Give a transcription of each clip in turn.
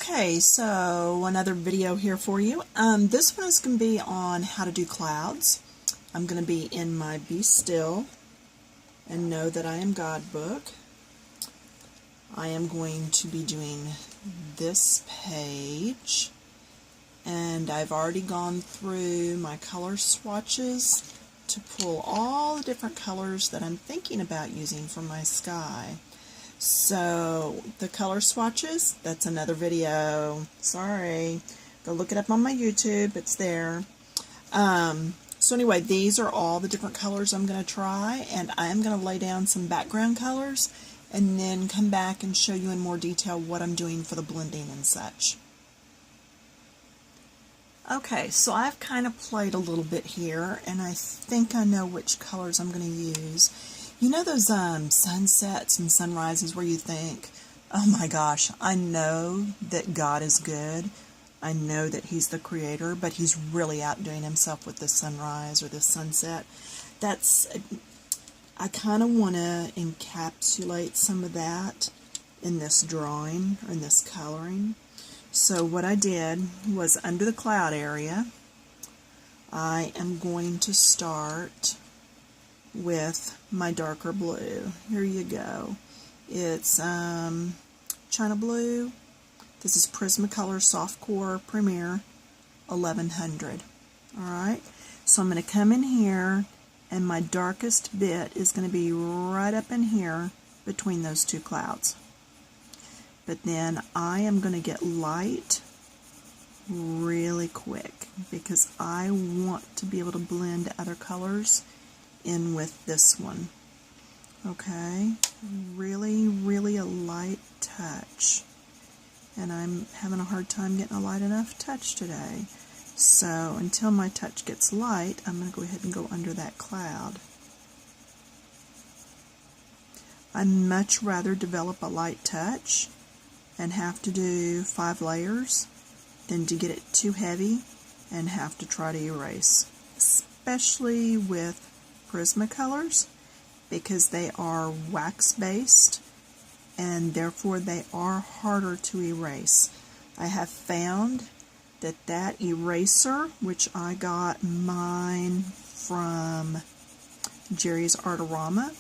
Okay, so another video here for you. This one is going to be on how to do clouds. I'm going to be in my Be Still and Know That I Am God book. I am going to be doing this page, and I've already gone through my color swatches to pull all the different colors that I'm thinking about using for my sky. So the color swatches, that's another video. Sorry. Go look it up on my YouTube. It's there. So anyway, these are all the different colors I'm going to try, and I'm going to lay down some background colors and then come back and show you in more detail what I'm doing for the blending and such. Okay, so I've kind of played a little bit here, and I think I know which colors I'm going to use. You know those sunsets and sunrises where you think, oh my gosh, I know that God is good. I know that He's the creator, but He's really outdoing Himself with this sunrise or this sunset. I kind of want to encapsulate some of that in this drawing or in this coloring. So what I did was, under the cloud area, I am going to start with my darker blue. Here you go. It's China Blue. This is Prismacolor Softcore Premier 1100. Alright, so I'm going to come in here, and my darkest bit is going to be right up in here between those two clouds. But then I am going to get light really quick because I want to be able to blend other colors in with this one. Okay, really a light touch, and I'm having a hard time getting a light enough touch today. So until my touch gets light, I'm going to go ahead and go under that cloud. I'd much rather develop a light touch and have to do 5 layers than to get it too heavy and have to try to erase, especially with Prismacolors, because they are wax based and therefore they are harder to erase. I have found that eraser, which I got mine from Jerry's Artorama,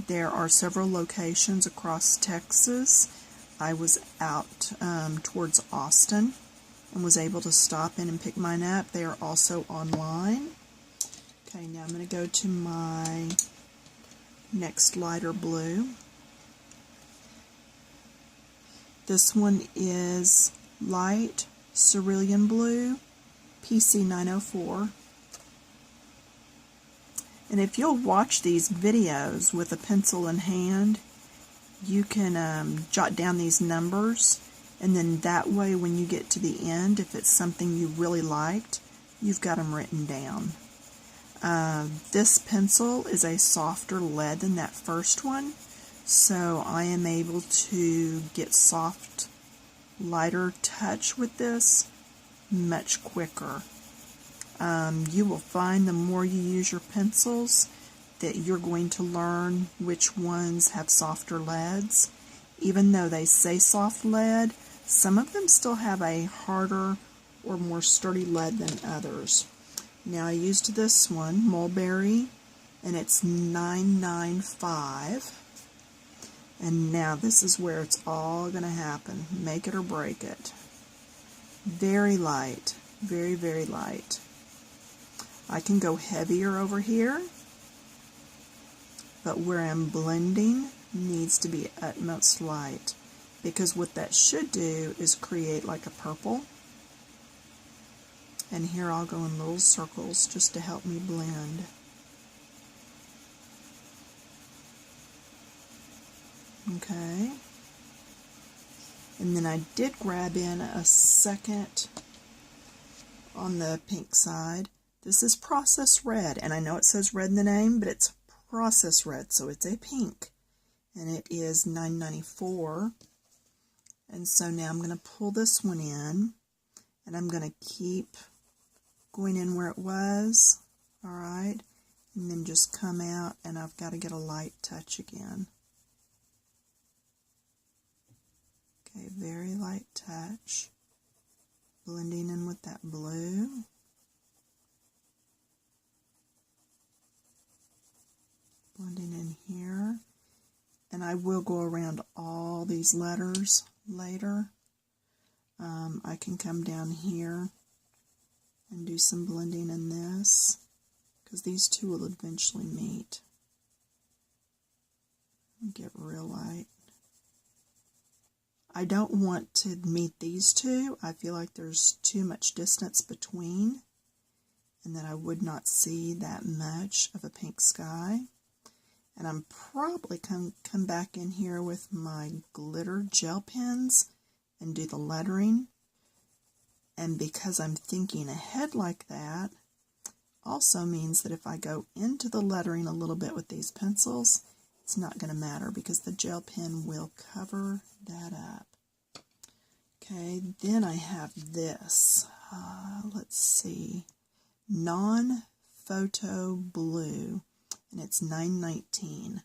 there are several locations across Texas. I was out towards Austin and was able to stop in and pick mine up. They are also online. Okay, now I'm going to go to my next lighter blue. This one is Light Cerulean Blue, PC 904. And if you'll watch these videos with a pencil in hand, you can jot down these numbers, and then that way when you get to the end, if it's something you really liked, you've got them written down. This pencil is a softer lead than that first one, so I am able to get soft, lighter touch with this much quicker. You will find the more you use your pencils that you're going to learn which ones have softer leads. Even though they say soft lead, some of them still have a harder or more sturdy lead than others. Now I used this one, Mulberry, and it's 995. And now this is where it's all going to happen. Make it or break it. Very light. Very light. I can go heavier over here, but where I'm blending needs to be utmost light, because what that should do is create like a purple. And here I'll go in little circles just to help me blend. Okay. And then I did grab in a second on the pink side. This is Process Red, and I know it says red in the name, but it's Process Red, so it's a pink. And it is $9.94. And so now I'm going to pull this one in, and I'm going to keep going in where it was, alright, and then just come out, and I've got to get a light touch again. Okay, very light touch. Blending in with that blue. Blending in here. And I will go around all these letters later. I can come down here and do some blending in this, because these two will eventually meet. Get real light. I don't want to meet these two. I feel like there's too much distance between, and that I would not see that much of a pink sky. And I'm probably come back in here with my glitter gel pens and do the lettering. And because I'm thinking ahead like that, also means that if I go into the lettering a little bit with these pencils, it's not going to matter because the gel pen will cover that up. Okay, then I have this. Let's see. Non-Photo Blue. And it's $9.19.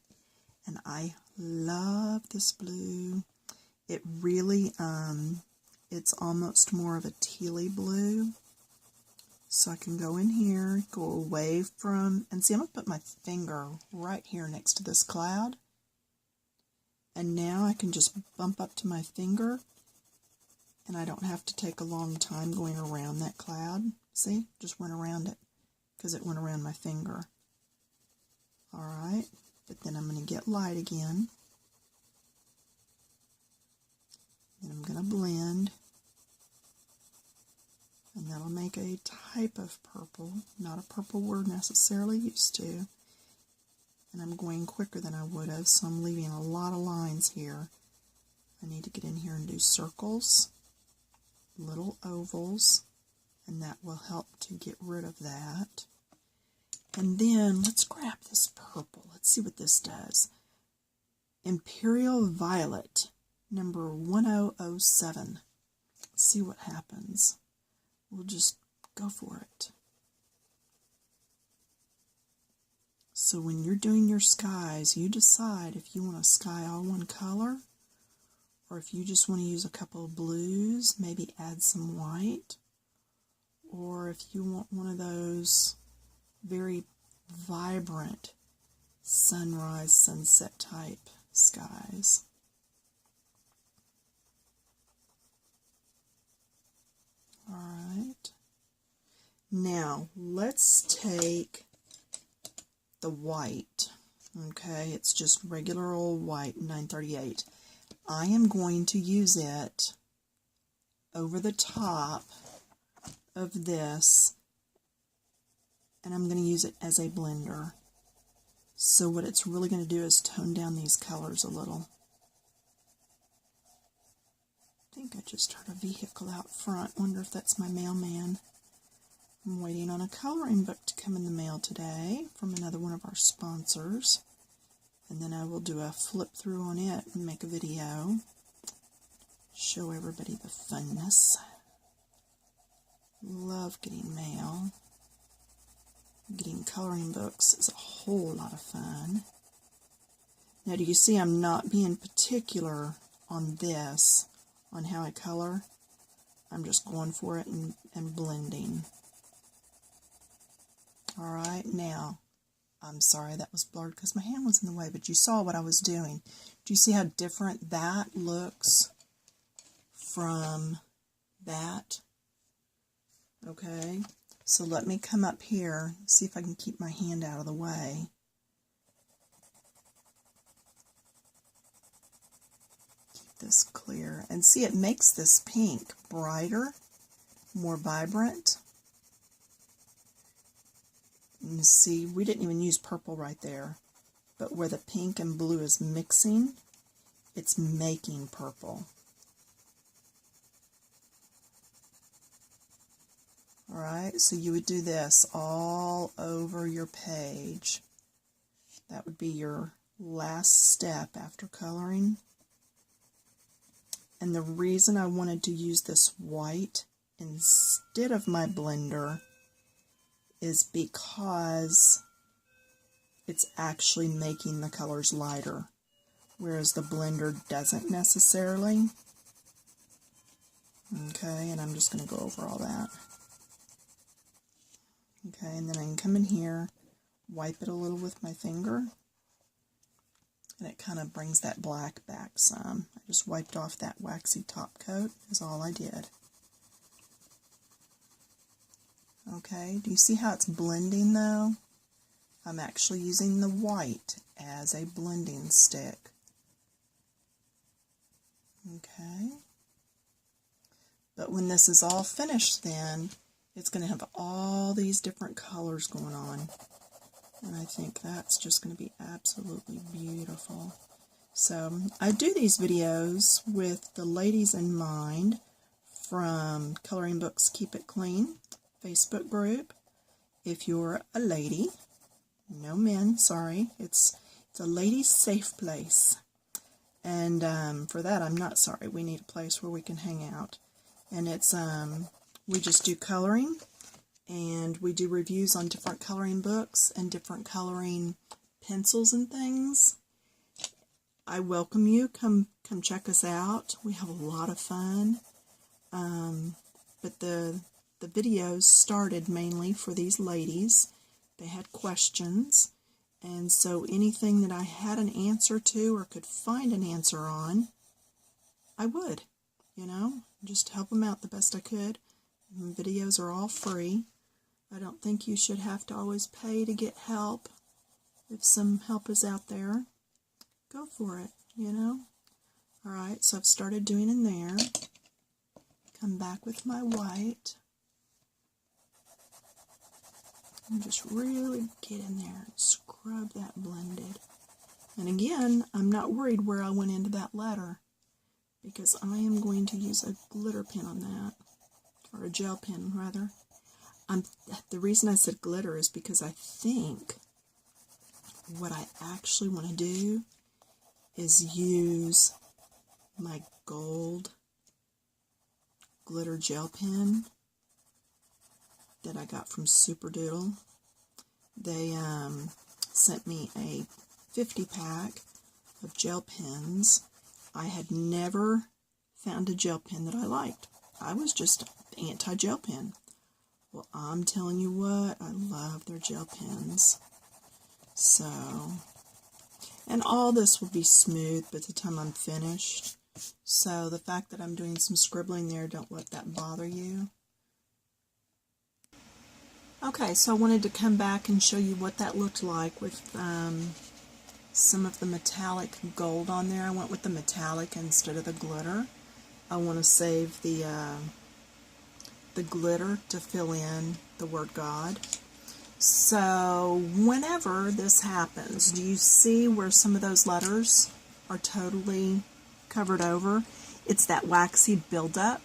And I love this blue. It really, it's almost more of a tealy blue. So I can go in here, go away from, and see, I'm going to put my finger right here next to this cloud. And now I can just bump up to my finger, and I don't have to take a long time going around that cloud. See, just went around it, because it went around my finger. Alright, but then I'm going to get light again. Then I'm going to blend. And that'll make a type of purple, not a purple we're necessarily used to. And I'm going quicker than I would have, so I'm leaving a lot of lines here. I need to get in here and do circles, little ovals, and that will help to get rid of that. And then let's grab this purple. Let's see what this does. Imperial Violet, number 1007. Let's see what happens. We'll just go for it. So when you're doing your skies, you decide if you want a sky all one color, or if you just want to use a couple of blues, maybe add some white, or if you want one of those very vibrant sunrise, sunset type skies. Alright. Now, let's take the white. Okay, it's just regular old white, 938. I am going to use it over the top of this, and I'm going to use it as a blender. So what it's really going to do is tone down these colors a little. I think I just heard a vehicle out front. Wonder if that's my mailman. I'm waiting on a coloring book to come in the mail today from another one of our sponsors. And then I will do a flip through on it and make a video. Show everybody the funness. Love getting mail. Getting coloring books is a whole lot of fun. Now, do you see I'm not being particular on this, on how I color? I'm just going for it and blending. Alright, now, I'm sorry that was blurred because my hand was in the way, but you saw what I was doing. Do you see how different that looks from that? Okay. So let me come up here, see if I can keep my hand out of the way. Keep this clear. And see, it makes this pink brighter, more vibrant. And see, we didn't even use purple right there. But where the pink and blue is mixing, it's making purple. Alright, so you would do this all over your page. That would be your last step after coloring. And the reason I wanted to use this white instead of my blender is because it's actually making the colors lighter, whereas the blender doesn't necessarily. Okay, and I'm just going to go over all that. Okay, and then I can come in here, wipe it a little with my finger, and it kind of brings that black back some. I just wiped off that waxy top coat, is all I did. Okay, do you see how it's blending though? I'm actually using the white as a blending stick. Okay. But when this is all finished then, it's going to have all these different colors going on. And I think that's just going to be absolutely beautiful. So I do these videos with the ladies in mind from Coloring Books Keep It Clean Facebook group. If you're a lady, no men, sorry, it's a ladies' safe place. And for that, I'm not sorry. We need a place where we can hang out. And it's, we just do coloring, and we do reviews on different coloring books and different coloring pencils and things. I welcome you. Come check us out. We have a lot of fun. But the videos started mainly for these ladies. They had questions, and so anything that I had an answer to or could find an answer on, I would, you know, just help them out the best I could. And videos are all free. I don't think you should have to always pay to get help. If some help is out there, go for it, you know. Alright, so I've started doing in there. Come back with my white. And just really get in there and scrub that blended. And again, I'm not worried where I went into that letter, because I am going to use a glitter pen on that, or a gel pen rather. The reason I said glitter is because I think what I actually want to do is use my gold glitter gel pen that I got from Super Doodle. They sent me a 50-pack of gel pens. I had never found a gel pen that I liked. I was just anti-gel pen. Well, I'm telling you what, I love their gel pens. So, and all this will be smooth by the time I'm finished. So the fact that I'm doing some scribbling there, don't let that bother you. Okay, so I wanted to come back and show you what that looked like with some of the metallic gold on there. I went with the metallic instead of the glitter. I want to save the glitter to fill in the word God. So whenever this happens, do you see where some of those letters are totally covered over? It's that waxy buildup.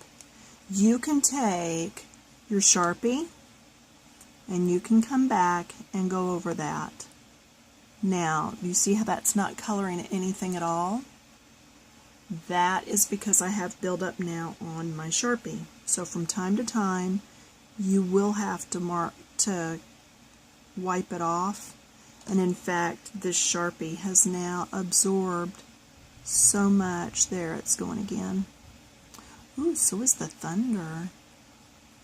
You can take your Sharpie and you can come back and go over that. Now, you see how that's not coloring anything at all? That is because I have buildup now on my Sharpie. So from time to time, you will have to wipe it off. And in fact, this Sharpie has now absorbed so much. There, it's going again. Ooh, so is the thunder.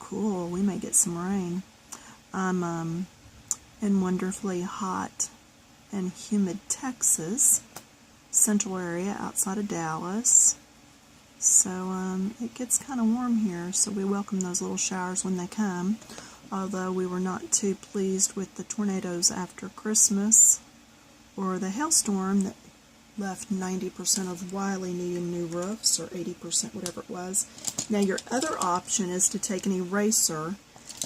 Cool, we may get some rain. I'm in wonderfully hot and humid Texas, central area outside of Dallas. So it gets kind of warm here, so we welcome those little showers when they come. Although we were not too pleased with the tornadoes after Christmas, or the hailstorm that left 90% of Wiley needing new roofs, or 80%, whatever it was. Now your other option is to take an eraser,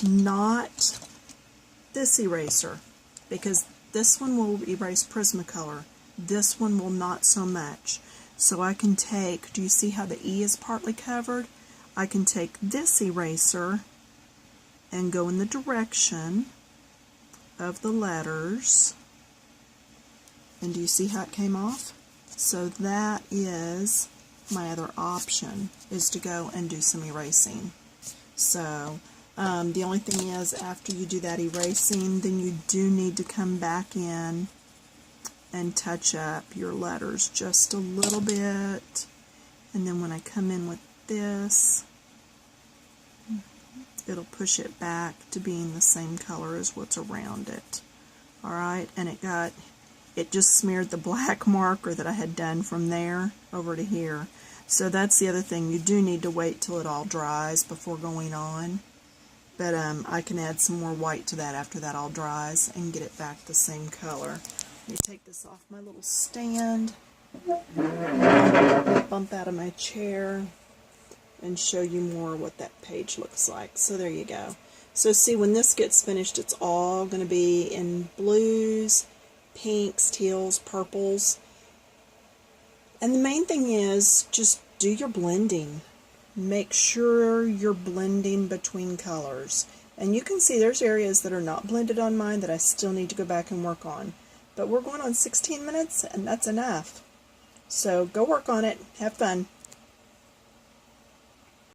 not this eraser, because this one will erase Prismacolor. This one will not so much. So I can take, do you see how the E is partly covered? I can take this eraser and go in the direction of the letters. And do you see how it came off? So that is my other option, is to go and do some erasing. So the only thing is, after you do that erasing, then you do need to come back in and touch up your letters just a little bit. And then when I come in with this, it'll push it back to being the same color as what's around it. Alright, and it just smeared the black marker that I had done from there over to here. So that's the other thing, you do need to wait till it all dries before going on. But I can add some more white to that after that all dries and get it back the same color. Let me take this off my little stand, bump out of my chair, and show you more what that page looks like. So there you go. So see, when this gets finished, it's all going to be in blues, pinks, teals, purples. And the main thing is just do your blending. Make sure you're blending between colors. And you can see there's areas that are not blended on mine that I still need to go back and work on. But we're going on 16 minutes, and that's enough. So go work on it. Have fun.